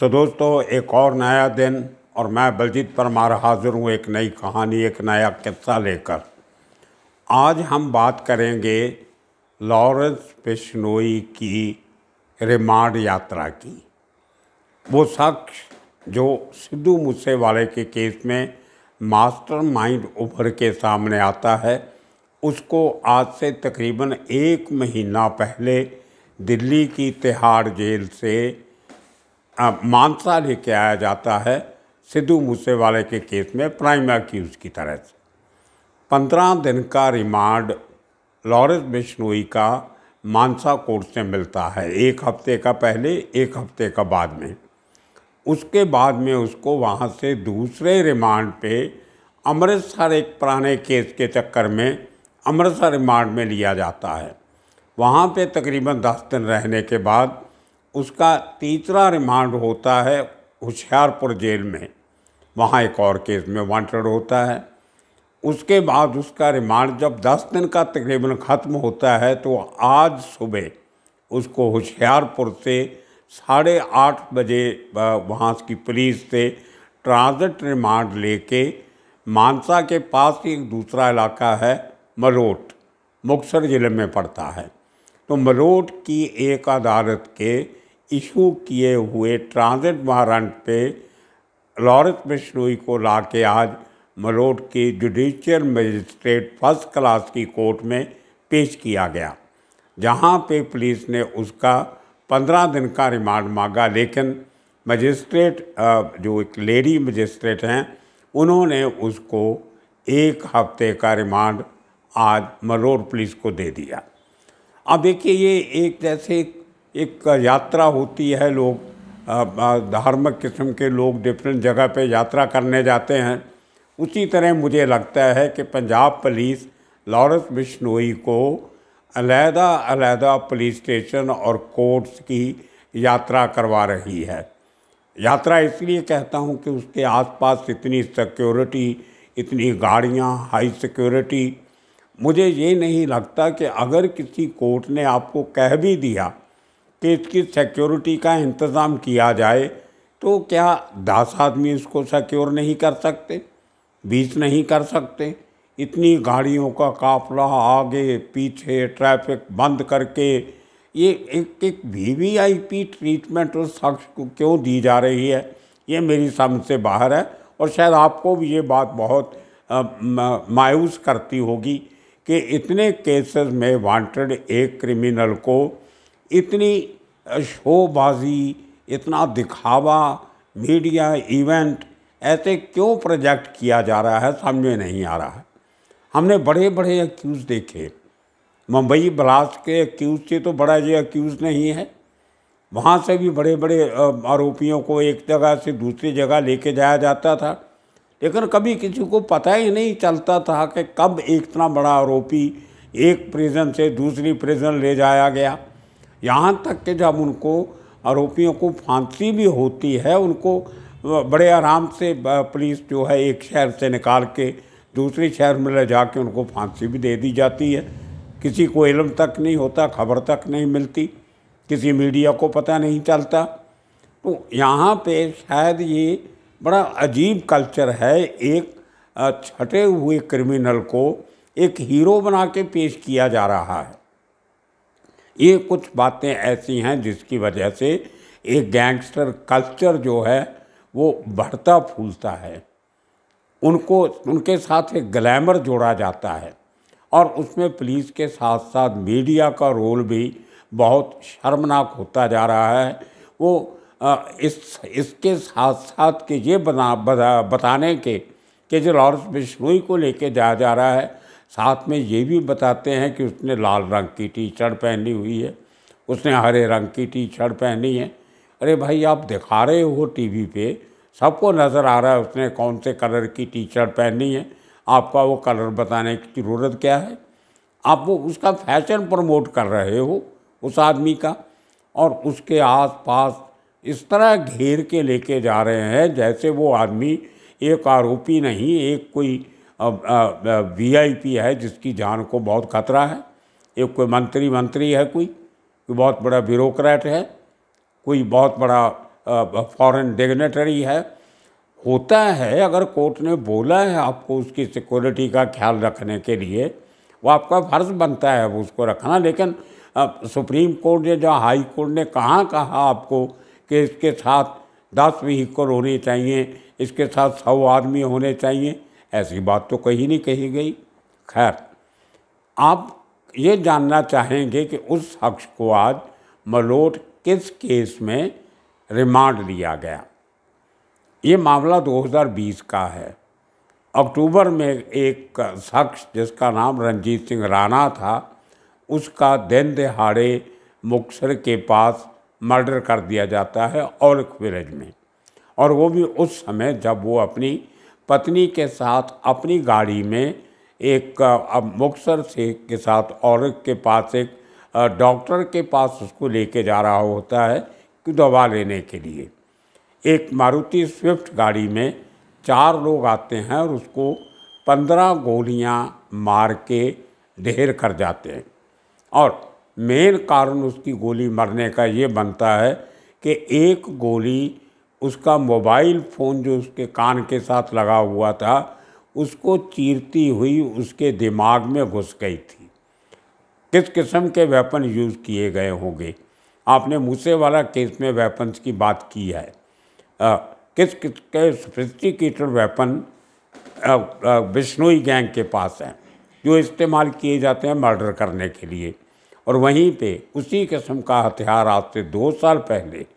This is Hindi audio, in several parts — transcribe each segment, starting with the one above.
तो दोस्तों, एक और नया दिन और मैं बलजीत परमार हाजिर हूँ एक नई कहानी, एक नया किस्सा लेकर। आज हम बात करेंगे लॉरेंस बिश्नोई की रिमांड यात्रा की। वो शख्स जो सिद्धू मूसेवाले के केस में मास्टरमाइंड उभर के सामने आता है, उसको आज से तकरीबन 1 महीना पहले दिल्ली की तिहाड़ जेल से मानसा लेके आया जाता है सिद्धू मूसेवाले के केस में प्राइम एक्यूज की तरह से। 15 दिन का रिमांड लॉरेंस बिश्नोई का मानसा कोर्ट से मिलता है, 1 हफ्ते का पहले, 1 हफ्ते का बाद में। उसके बाद में उसको वहाँ से दूसरे रिमांड पे अमृतसर, एक पुराने केस के चक्कर में अमृतसर रिमांड में लिया जाता है। वहाँ पे तकरीबन 10 दिन रहने के बाद उसका तीसरा रिमांड होता है होशियारपुर जेल में, वहाँ एक और केस में वांटेड होता है। उसके बाद उसका रिमांड जब 10 दिन का तकरीबन ख़त्म होता है तो आज सुबह उसको होशियारपुर से 8:30 बजे वहाँ की पुलिस से ट्रांजिट रिमांड लेके मानसा के पास ही एक दूसरा इलाका है मलोट, मुक्तसर ज़िले में पड़ता है। तो मलोट की एक अदालत के इशू किए हुए ट्रांजिट वारंट पे लॉरेंस बिश्नोई को लाके आज मलोट की जुडिशियल मजिस्ट्रेट फर्स्ट क्लास की कोर्ट में पेश किया गया, जहां पे पुलिस ने उसका 15 दिन का रिमांड मांगा। लेकिन मजिस्ट्रेट जो एक लेडी मजिस्ट्रेट हैं, उन्होंने उसको 1 हफ्ते का रिमांड आज मलोट पुलिस को दे दिया। अब देखिए, ये एक जैसे एक यात्रा होती है, लोग धार्मिक किस्म के लोग डिफरेंट जगह पे यात्रा करने जाते हैं, उसी तरह मुझे लगता है कि पंजाब पुलिस लॉरेंस बिश्नोई को अलग-अलग पुलिस स्टेशन और कोर्ट्स की यात्रा करवा रही है। यात्रा इसलिए कहता हूँ कि उसके आसपास इतनी सिक्योरिटी, इतनी गाड़ियाँ, हाई सिक्योरिटी। मुझे ये नहीं लगता कि अगर किसी कोर्ट ने आपको कह भी दिया कि इसकी सिक्योरिटी का इंतज़ाम किया जाए, तो क्या 10 आदमी इसको सिक्योर नहीं कर सकते, 20 नहीं कर सकते? इतनी गाड़ियों का काफिला आगे पीछे, ट्रैफिक बंद करके ये एक वीवीआईपी ट्रीटमेंट उस शख्स को क्यों दी जा रही है, ये मेरी समझ से बाहर है। और शायद आपको भी ये बात बहुत मायूस करती होगी कि इतने केसेस में वांटेड एक क्रिमिनल को इतनी शोबाजी, इतना दिखावा, मीडिया इवेंट ऐसे क्यों प्रोजेक्ट किया जा रहा है, समझ में नहीं आ रहा है। हमने बड़े बड़े एक्यूज़ देखे, मुंबई ब्लास्ट के एक्यूज़ से तो बड़ा ये एक्यूज़ नहीं है। वहाँ से भी बड़े बड़े आरोपियों को एक जगह से दूसरी जगह लेके जाया जाता था, लेकिन कभी किसी को पता ही नहीं चलता था कि कब एक इतना बड़ा आरोपी एक प्रिजन से दूसरी प्रिजन ले जाया गया। यहाँ तक कि जब उनको आरोपियों को फांसी भी होती है, उनको बड़े आराम से पुलिस जो है एक शहर से निकाल के दूसरे शहर में ले जाके उनको फांसी भी दे दी जाती है। किसी को इल्म तक नहीं होता, खबर तक नहीं मिलती, किसी मीडिया को पता नहीं चलता। तो यहाँ पे शायद ये बड़ा अजीब कल्चर है, एक छटे हुए क्रिमिनल को एक हीरो बना के पेश किया जा रहा है। ये कुछ बातें ऐसी हैं जिसकी वजह से एक गैंगस्टर कल्चर जो है वो बढ़ता फूलता है। उनको उनके साथ एक ग्लैमर जोड़ा जाता है और उसमें पुलिस के साथ साथ मीडिया का रोल भी बहुत शर्मनाक होता जा रहा है। वो इसके साथ साथ कि ये बताने के कि जो लॉरेंस बिश्नोई को लेके जाया जा रहा है, साथ में ये भी बताते हैं कि उसने लाल रंग की टी शर्ट पहनी हुई है, उसने हरे रंग की टी शर्ट पहनी है। अरे भाई, आप दिखा रहे हो टीवी पे, सबको नज़र आ रहा है उसने कौन से कलर की टी शर्ट पहनी है, आपका वो कलर बताने की ज़रूरत क्या है? आप वो उसका फैशन प्रमोट कर रहे हो उस आदमी का, और उसके आसपास इस तरह घेर के लेके जा रहे हैं जैसे वो आदमी एक आरोपी नहीं, एक कोई वीआईपी है जिसकी जान को बहुत खतरा है। एक कोई मंत्री है, कोई बहुत बड़ा ब्यूरोक्रेट है, कोई बहुत बड़ा फॉरेन डिग्नेटरी है। होता है, अगर कोर्ट ने बोला है आपको उसकी सिक्योरिटी का ख्याल रखने के लिए, वो आपका फ़र्ज़ बनता है वो उसको रखना। लेकिन सुप्रीम कोर्ट ने, जो हाई कोर्ट ने कहाँ कहा आपको कि इसके साथ 10 व्हीकल होने चाहिए, इसके साथ 100 आदमी होने चाहिए? ऐसी बात तो कहीं नहीं कही गई। खैर, आप ये जानना चाहेंगे कि उस शख्स को आज मलोट किस केस में रिमांड लिया गया। ये मामला 2020 का है। अक्टूबर में एक शख्स जिसका नाम रंजीत सिंह राणा था, उसका दिन दहाड़े मुक्तसर के पास मर्डर कर दिया जाता है औरक विलेज में। और वो भी उस समय जब वो अपनी पत्नी के साथ अपनी गाड़ी में एक मुक्तसर से के साथ औरक के पास एक डॉक्टर के पास उसको लेके जा रहा होता है कि दवा लेने के लिए। एक मारुति स्विफ्ट गाड़ी में 4 लोग आते हैं और उसको 15 गोलियां मार के ढेर कर जाते हैं। और मेन कारण उसकी गोली मरने का ये बनता है कि एक गोली उसका मोबाइल फ़ोन जो उसके कान के साथ लगा हुआ था, उसको चीरती हुई उसके दिमाग में घुस गई थी। किस किस्म के वेपन यूज़ किए गए होंगे? आपने मूसेवाला केस में वेपन्स की बात की है। किस किस के सोफिस्टिकेटेड वेपन बिश्नोई गैंग के पास हैं जो इस्तेमाल किए जाते हैं मर्डर करने के लिए। और वहीं पे उसी किस्म का हथियार आज से 2 साल पहले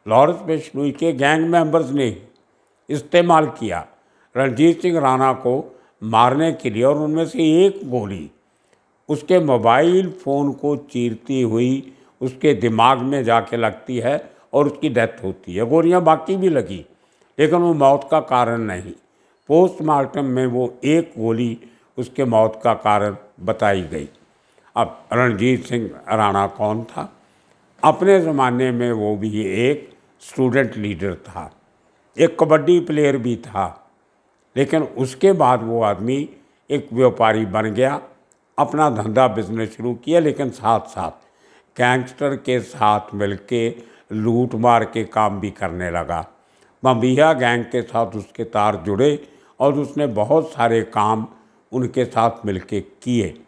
लॉरेंस बिश्नोई के गैंग मेंबर्स ने इस्तेमाल किया रणजीत सिंह राणा को मारने के लिए। और उनमें से एक गोली उसके मोबाइल फ़ोन को चीरती हुई उसके दिमाग में जाके लगती है और उसकी डेथ होती है। गोलियां बाकी भी लगी, लेकिन वो मौत का कारण नहीं। पोस्टमार्टम में वो एक गोली उसके मौत का कारण बताई गई। अब रणजीत सिंह राणा कौन था? अपने ज़माने में वो भी एक स्टूडेंट लीडर था, एक कबड्डी प्लेयर भी था। लेकिन उसके बाद वो आदमी एक व्यापारी बन गया, अपना धंधा बिजनेस शुरू किया, लेकिन साथ साथ गैंगस्टर के साथ मिलके लूट मार के काम भी करने लगा। बम्बिया गैंग के साथ उसके तार जुड़े और उसने बहुत सारे काम उनके साथ मिलके किए।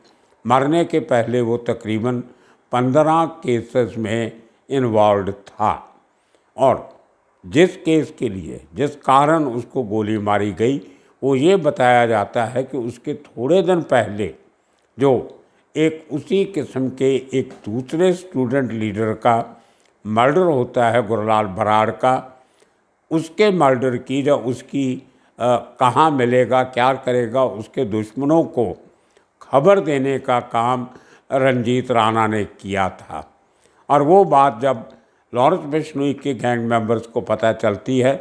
मरने के पहले वो तकरीबन 15 केसेस में इन्वॉल्व था। और जिस केस के लिए जिस कारण उसको गोली मारी गई, वो ये बताया जाता है कि उसके थोड़े दिन पहले जो एक उसी किस्म के एक दूसरे स्टूडेंट लीडर का मर्डर होता है गुरलाल बराड़ का, उसके मर्डर की या उसकी कहाँ मिलेगा, क्या करेगा, उसके दुश्मनों को खबर देने का काम रंजीत राणा ने किया था। और वो बात जब लॉरेंस बिश्नोई के गैंग मेंबर्स को पता चलती है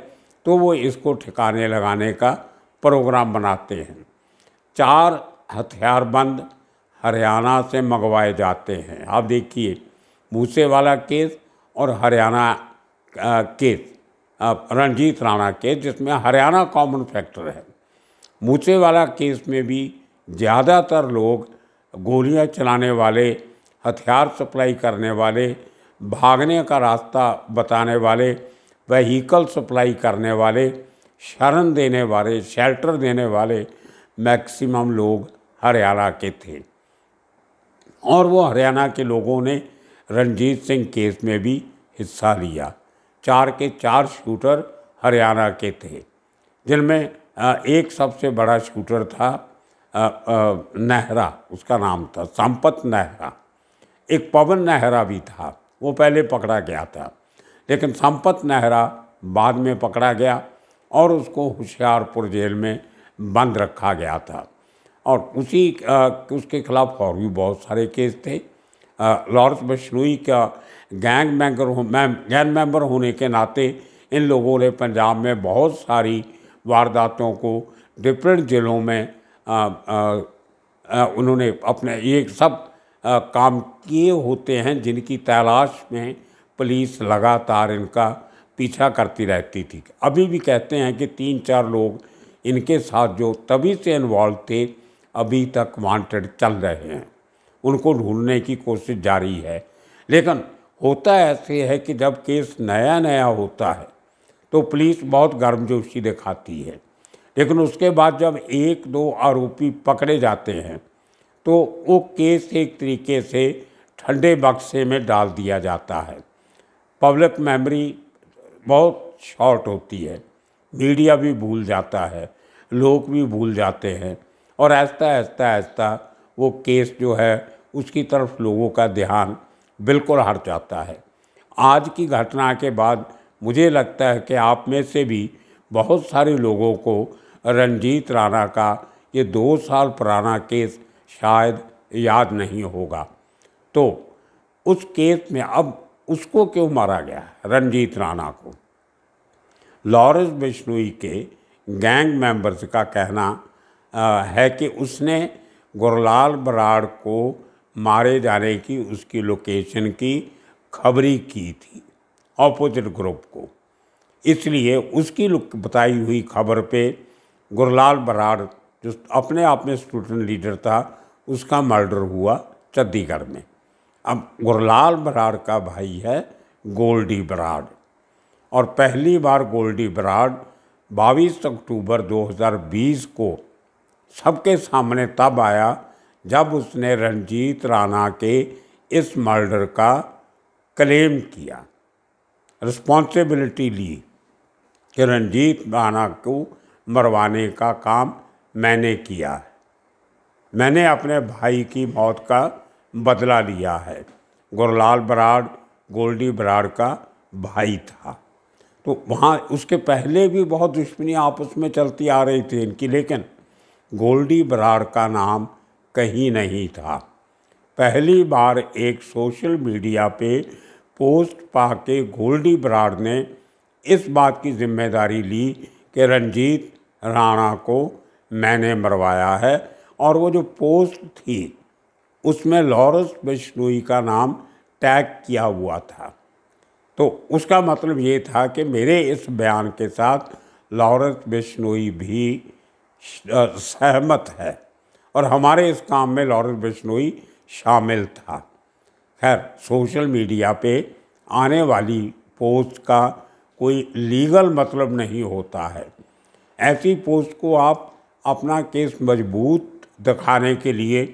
तो वो इसको ठिकाने लगाने का प्रोग्राम बनाते हैं। 4 हथियारबंद हरियाणा से मंगवाए जाते हैं। आप देखिए, मूसेवाला केस और हरियाणा केस, रणजीत राणा केस, जिसमें हरियाणा कॉमन फैक्टर है। मूसेवाला केस में भी ज़्यादातर लोग गोलियां चलाने वाले, हथियार सप्लाई करने वाले, भागने का रास्ता बताने वाले, व्हीकल सप्लाई करने वाले, शरण देने वाले, शेल्टर देने वाले मैक्सिमम लोग हरियाणा के थे। और वो हरियाणा के लोगों ने रणजीत सिंह केस में भी हिस्सा लिया। 4 के 4 शूटर हरियाणा के थे, जिनमें एक सबसे बड़ा शूटर था नेहरा, उसका नाम था संपत नेहरा। एक पवन नेहरा भी था, वो पहले पकड़ा गया था, लेकिन संपत नेहरा बाद में पकड़ा गया और उसको होशियारपुर जेल में बंद रखा गया था। और उसके खिलाफ और भी बहुत सारे केस थे। लॉरेंस बिश्नोई का गैंग मेंबर होने के नाते इन लोगों ने पंजाब में बहुत सारी वारदातों को डिफरेंट जिलों में उन्होंने अपने ये सब काम किए होते हैं, जिनकी तलाश में पुलिस लगातार इनका पीछा करती रहती थी। अभी भी कहते हैं कि 3-4 लोग इनके साथ जो तभी से इन्वॉल्व थे अभी तक वांटेड चल रहे हैं, उनको ढूंढने की कोशिश जारी है। लेकिन होता ऐसे है कि जब केस नया नया होता है तो पुलिस बहुत गर्मजोशी दिखाती है, लेकिन उसके बाद जब एक दो आरोपी पकड़े जाते हैं तो वो केस एक तरीके से ठंडे बक्से में डाल दिया जाता है। पब्लिक मेमोरी बहुत शॉर्ट होती है, मीडिया भी भूल जाता है, लोग भी भूल जाते हैं, और ऐसा वो केस जो है उसकी तरफ लोगों का ध्यान बिल्कुल हट जाता है। आज की घटना के बाद मुझे लगता है कि आप में से भी बहुत सारे लोगों को रंजीत राणा का ये 2 साल पुराना केस शायद याद नहीं होगा। तो उस केस में अब उसको क्यों मारा गया, रंजीत राणा को? लॉरेंस बिश्नोई के गैंग मेंबर्स का कहना है कि उसने गुरलाल बराड़ को मारे जाने की उसकी लोकेशन की खबरी की थी ऑपोजिट ग्रुप को, इसलिए उसकी बताई हुई खबर पे गुरलाल बराड़ जो अपने आप में स्टूडेंट लीडर था उसका मर्डर हुआ चंडीगढ़ में। अब गुरलाल बराड़ का भाई है गोल्डी बराड़, और पहली बार गोल्डी बराड़ 22 अक्टूबर 2020 को सबके सामने तब आया जब उसने रंजीत राणा के इस मर्डर का क्लेम किया, रिस्पॉन्सिबिलिटी ली कि रंजीत राणा को मरवाने का काम मैंने किया है, मैंने अपने भाई की मौत का बदला लिया है। गुरलाल बराड़ गोल्डी बराड़ का भाई था, तो वहाँ उसके पहले भी बहुत दुश्मनी आपस में चलती आ रही थी इनकी, लेकिन गोल्डी बराड़ का नाम कहीं नहीं था। पहली बार एक सोशल मीडिया पे पोस्ट पाके गोल्डी बराड़ ने इस बात की जिम्मेदारी ली कि रंजीत राणा को मैंने मरवाया है, और वो जो पोस्ट थी उसमें लॉरेंस बिश्नोई का नाम टैग किया हुआ था। तो उसका मतलब ये था कि मेरे इस बयान के साथ लॉरेंस बिश्नोई भी सहमत है और हमारे इस काम में लॉरेंस बिश्नोई शामिल था। खैर, सोशल मीडिया पे आने वाली पोस्ट का कोई लीगल मतलब नहीं होता है। ऐसी पोस्ट को आप अपना केस मजबूत दिखाने के लिए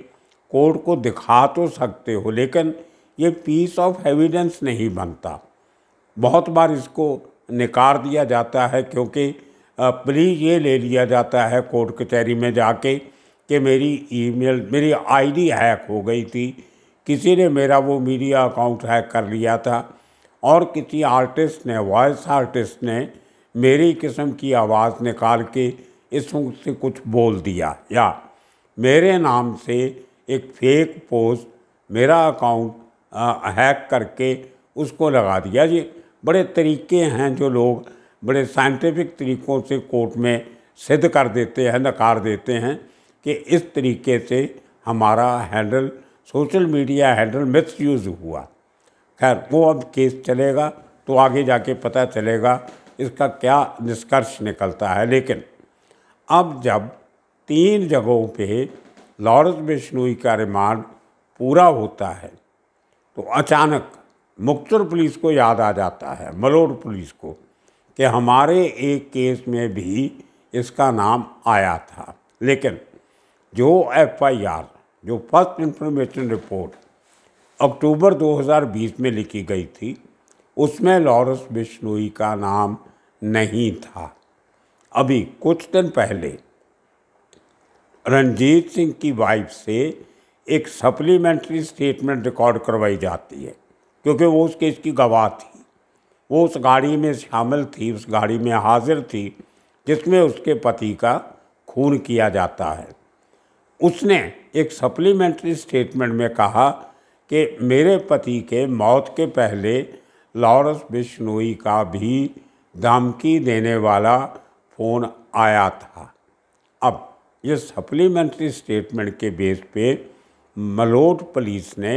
कोर्ट को दिखा तो सकते हो, लेकिन ये पीस ऑफ एविडेंस नहीं बनता। बहुत बार इसको नकार दिया जाता है क्योंकि प्लीज ये ले लिया जाता है कोर्ट कचहरी में जाके कि मेरी ईमेल, मेरी आईडी हैक हो गई थी, किसी ने मेरा वो मीडिया अकाउंट हैक कर लिया था, और किसी आर्टिस्ट ने, वॉइस आर्टिस्ट ने मेरी किस्म की आवाज़ निकाल के इससे कुछ बोल दिया, या मेरे नाम से एक फेक पोस्ट, मेरा अकाउंट हैक करके उसको लगा दिया। ये बड़े तरीके हैं जो लोग बड़े साइंटिफिक तरीक़ों से कोर्ट में सिद्ध कर देते हैं, नकार देते हैं कि इस तरीके से हमारा handle, social media handle misuse हुआ। खैर, वो अब केस चलेगा तो आगे जाके पता चलेगा इसका क्या निष्कर्ष निकलता है। लेकिन अब जब 3 जगहों पे लॉरेंस बिश्नोई का रिमांड पूरा होता है तो अचानक मुक्तसर पुलिस को याद आ जाता है, मलोट पुलिस को, कि हमारे एक केस में भी इसका नाम आया था। लेकिन जो FIR, जो फर्स्ट इंफॉर्मेशन रिपोर्ट अक्टूबर 2020 में लिखी गई थी, उसमें लॉरेंस बिश्नोई का नाम नहीं था। अभी कुछ दिन पहले रणजीत सिंह की वाइफ से एक सप्लीमेंट्री स्टेटमेंट रिकॉर्ड करवाई जाती है क्योंकि वो उस केस की गवाह थी। वो उस गाड़ी में शामिल थी, उस गाड़ी में हाजिर थी जिसमें उसके पति का खून किया जाता है। उसने एक सप्लीमेंट्री स्टेटमेंट में कहा कि मेरे पति के मौत के पहले लॉरेंस बिश्नोई का भी धमकी देने वाला फ़ोन आया था। अब ये सप्लीमेंट्री स्टेटमेंट के बेस पे मलोट पुलिस ने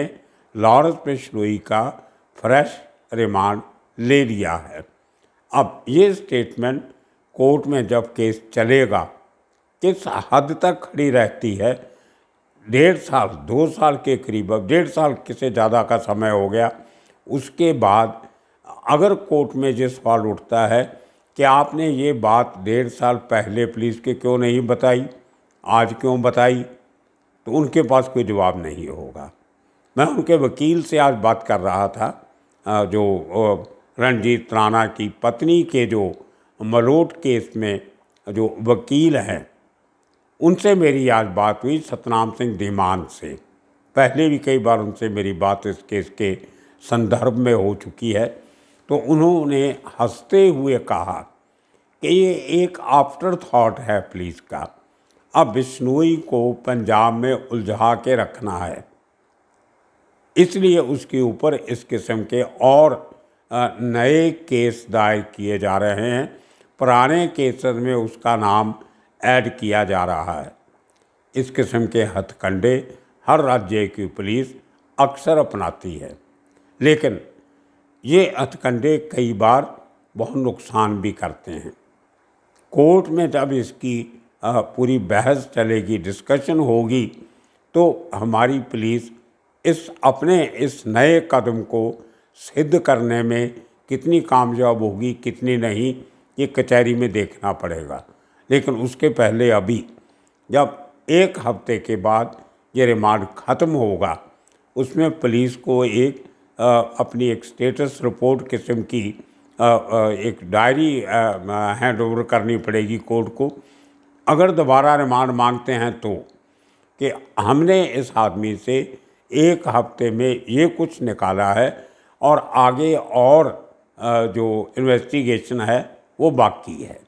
लॉरेंस बिश्नोई का फ्रेश रिमांड ले लिया है। अब ये स्टेटमेंट कोर्ट में जब केस चलेगा किस हद तक खड़ी रहती है, 1.5 साल 2 साल के करीब, अब 1.5 साल से ज़्यादा का समय हो गया उसके बाद अगर कोर्ट में ये सवाल उठता है कि आपने ये बात 1.5 साल पहले पुलिस के क्यों नहीं बताई, आज क्यों बताई, तो उनके पास कोई जवाब नहीं होगा। मैं उनके वकील से आज बात कर रहा था, जो रणजीत राणा की पत्नी के जो मलोट केस में जो वकील हैं, उनसे मेरी आज बात हुई, सतनाम सिंह धीमान से। पहले भी कई बार उनसे मेरी बात इस केस के संदर्भ में हो चुकी है। तो उन्होंने हंसते हुए कहा कि ये एक आफ्टर थॉट है पुलिस का, अब बिश्नोई को पंजाब में उलझा के रखना है, इसलिए उसके ऊपर इस किस्म के और नए केस दायर किए जा रहे हैं, पुराने केसेस में उसका नाम ऐड किया जा रहा है। इस किस्म के हथकंडे हर राज्य की पुलिस अक्सर अपनाती है, लेकिन ये हथकंडे कई बार बहुत नुकसान भी करते हैं। कोर्ट में जब इसकी पूरी बहस चलेगी, डिस्कशन होगी, तो हमारी पुलिस इस नए कदम को सिद्ध करने में कितनी कामयाब होगी, कितनी नहीं, ये कचहरी में देखना पड़ेगा। लेकिन उसके पहले अभी जब 1 हफ्ते के बाद ये रिमांड ख़त्म होगा, उसमें पुलिस को अपनी एक स्टेटस रिपोर्ट किस्म की एक डायरी हैंड ओवर करनी पड़ेगी कोर्ट को, अगर दोबारा रिमांड मांगते हैं तो, कि हमने इस आदमी से 1 हफ्ते में ये कुछ निकाला है और आगे और जो इन्वेस्टिगेशन है वो बाकी है,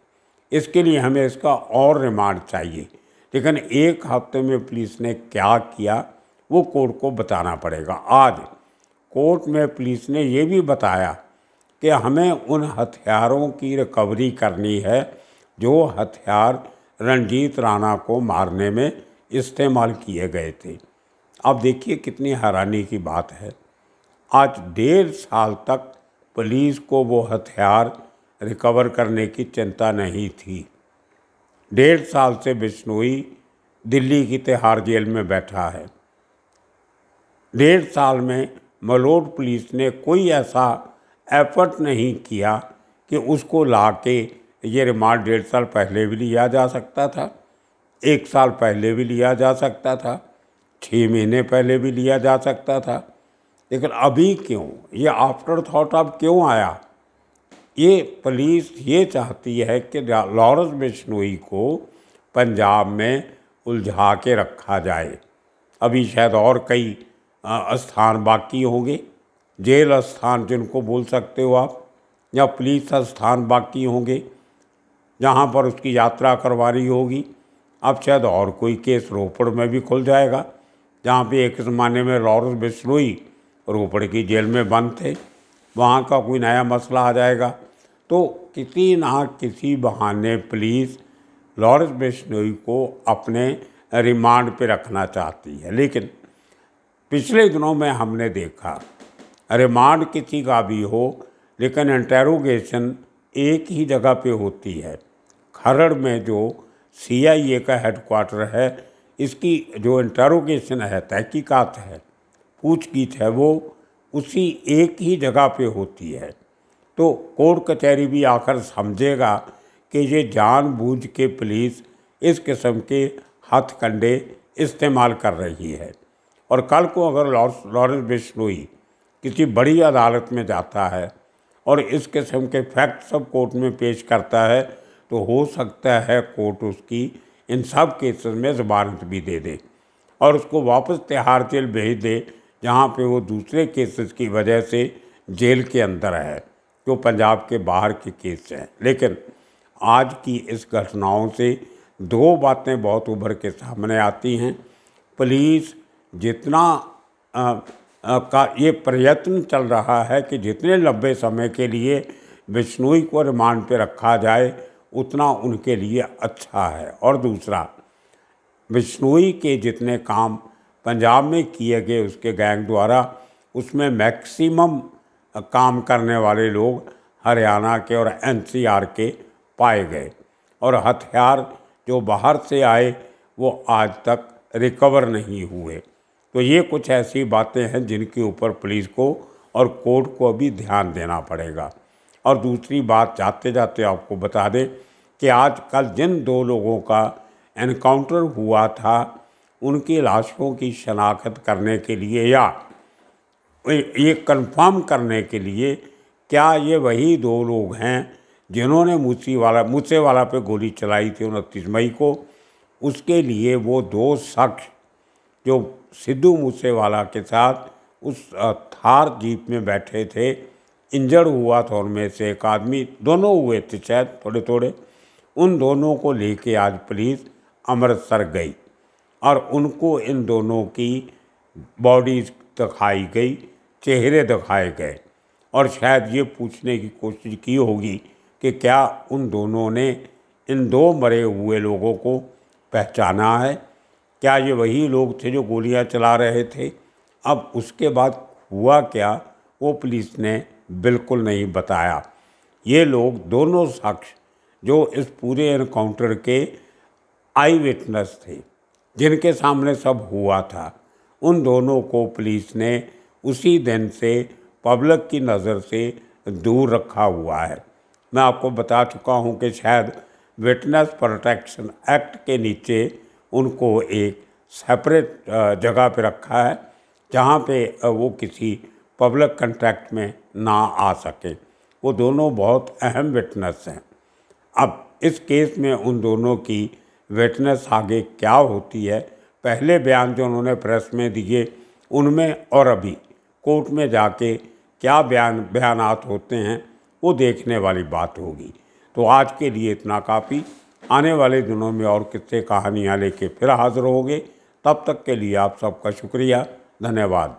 इसके लिए हमें इसका और रिमांड चाहिए। लेकिन 1 हफ्ते में पुलिस ने क्या किया वो कोर्ट को बताना पड़ेगा। आज कोर्ट में पुलिस ने ये भी बताया कि हमें उन हथियारों की रिकवरी करनी है जो हथियार रणजीत राणा को मारने में इस्तेमाल किए गए थे। अब देखिए कितनी हैरानी की बात है, आज 1.5 साल तक पुलिस को वो हथियार रिकवर करने की चिंता नहीं थी। 1.5 साल से बिश्नोई दिल्ली की तिहाड़ जेल में बैठा है। 1.5 साल में मलोट पुलिस ने कोई ऐसा एफर्ट नहीं किया कि उसको ला के ये रिमांड 1.5 साल पहले भी लिया जा सकता था, 1 साल पहले भी लिया जा सकता था, 6 महीने पहले भी लिया जा सकता था, लेकिन अभी क्यों ये आफ्टर थॉट अब क्यों आया? ये पुलिस ये चाहती है कि लॉरेंस बिश्नोई को पंजाब में उलझा के रखा जाए। अभी शायद और कई स्थान बाकी होंगे, जेल स्थान जिनको बोल सकते हो आप, या पुलिस स्थान बाकी होंगे जहाँ पर उसकी यात्रा करवानी होगी। अब शायद और कोई केस रोपड़ में भी खुल जाएगा, जहाँ पे एक ज़माने में लॉरेंस बिश्नोई रोपड़ की जेल में बंद थे, वहाँ का कोई नया मसला आ जाएगा। तो किसी ना किसी बहाने पुलिस लॉरेंस बिश्नोई को अपने रिमांड पे रखना चाहती है। लेकिन पिछले दिनों में हमने देखा रिमांड किसी का भी हो, लेकिन इंटेरोगेशन एक ही जगह पे होती है। खरड़ में जो CIA का हेडक्वार्टर है, इसकी जो इंटेरोगेशन है, तहकीकात है, पूछगीछ है, वो उसी एक ही जगह पे होती है। तो कोर्ट कचहरी भी आकर समझेगा कि ये जानबूझ के पुलिस इस किस्म के हथकंडे इस्तेमाल कर रही है। और कल को अगर लॉरेंस बिश्नोई किसी बड़ी अदालत में जाता है और इस किस्म के फैक्ट सब कोर्ट में पेश करता है, तो हो सकता है कोर्ट उसकी इन सब केसेस में ज़मानत भी दे दे और उसको वापस तिहाड़ जेल भेज दे, जहाँ पे वो दूसरे केसेस की वजह से जेल के अंदर है, जो पंजाब के बाहर के केस हैं। लेकिन आज की इस घटनाओं से 2 बातें बहुत उभर के सामने आती हैं। पुलिस जितना का ये प्रयत्न चल रहा है कि जितने लंबे समय के लिए बिश्नोई को रिमांड पे रखा जाए, उतना उनके लिए अच्छा है। और दूसरा, बिश्नोई के जितने काम पंजाब में किए गए उसके गैंग द्वारा, उसमें मैक्सिमम काम करने वाले लोग हरियाणा के और NCR के पाए गए, और हथियार जो बाहर से आए वो आज तक रिकवर नहीं हुए। तो ये कुछ ऐसी बातें हैं जिनके ऊपर पुलिस को और कोर्ट को भी ध्यान देना पड़ेगा। और दूसरी बात जाते जाते आपको बता दें कि आज कल जिन 2 लोगों का एनकाउंटर हुआ था, उनकी लाशों की शनाख्त करने के लिए या ये कंफर्म करने के लिए क्या ये वही 2 लोग हैं जिन्होंने मूसेवाला पे गोली चलाई थी 29 मई को, उसके लिए वो 2 शख्स जो सिद्धू मूसेवाला के साथ उस थार जीप में बैठे थे, इंजर्ड हुआ था उनमें से एक आदमी, दोनों हुए थे शायद थोड़े थोड़े, उन दोनों को लेके आज पुलिस अमृतसर गई और उनको इन दोनों की बॉडीज दिखाई गई, चेहरे दिखाए गए और शायद ये पूछने की कोशिश की होगी कि क्या उन दोनों ने इन 2 मरे हुए लोगों को पहचाना है, क्या ये वही लोग थे जो गोलियां चला रहे थे। अब उसके बाद हुआ क्या वो पुलिस ने बिल्कुल नहीं बताया। ये लोग दोनों शख्स जो इस पूरे एनकाउंटर के आई विटनेस थे, जिनके सामने सब हुआ था, उन दोनों को पुलिस ने उसी दिन से पब्लिक की नज़र से दूर रखा हुआ है। मैं आपको बता चुका हूं कि शायद विटनेस प्रोटेक्शन एक्ट के नीचे उनको एक सेपरेट जगह पे रखा है जहां पे वो किसी पब्लिक कंटैक्ट में ना आ सके। वो दोनों बहुत अहम विटनेस हैं। अब इस केस में उन दोनों की विटनेस आगे क्या होती है, पहले बयान जो उन्होंने प्रेस में दिए उनमें और अभी कोर्ट में जाके क्या बयानात होते हैं वो देखने वाली बात होगी। तो आज के लिए इतना काफ़ी। आने वाले दिनों में और किस्से कहानियाँ लेके फिर हाजिर होंगे। तब तक के लिए आप सबका शुक्रिया, धन्यवाद।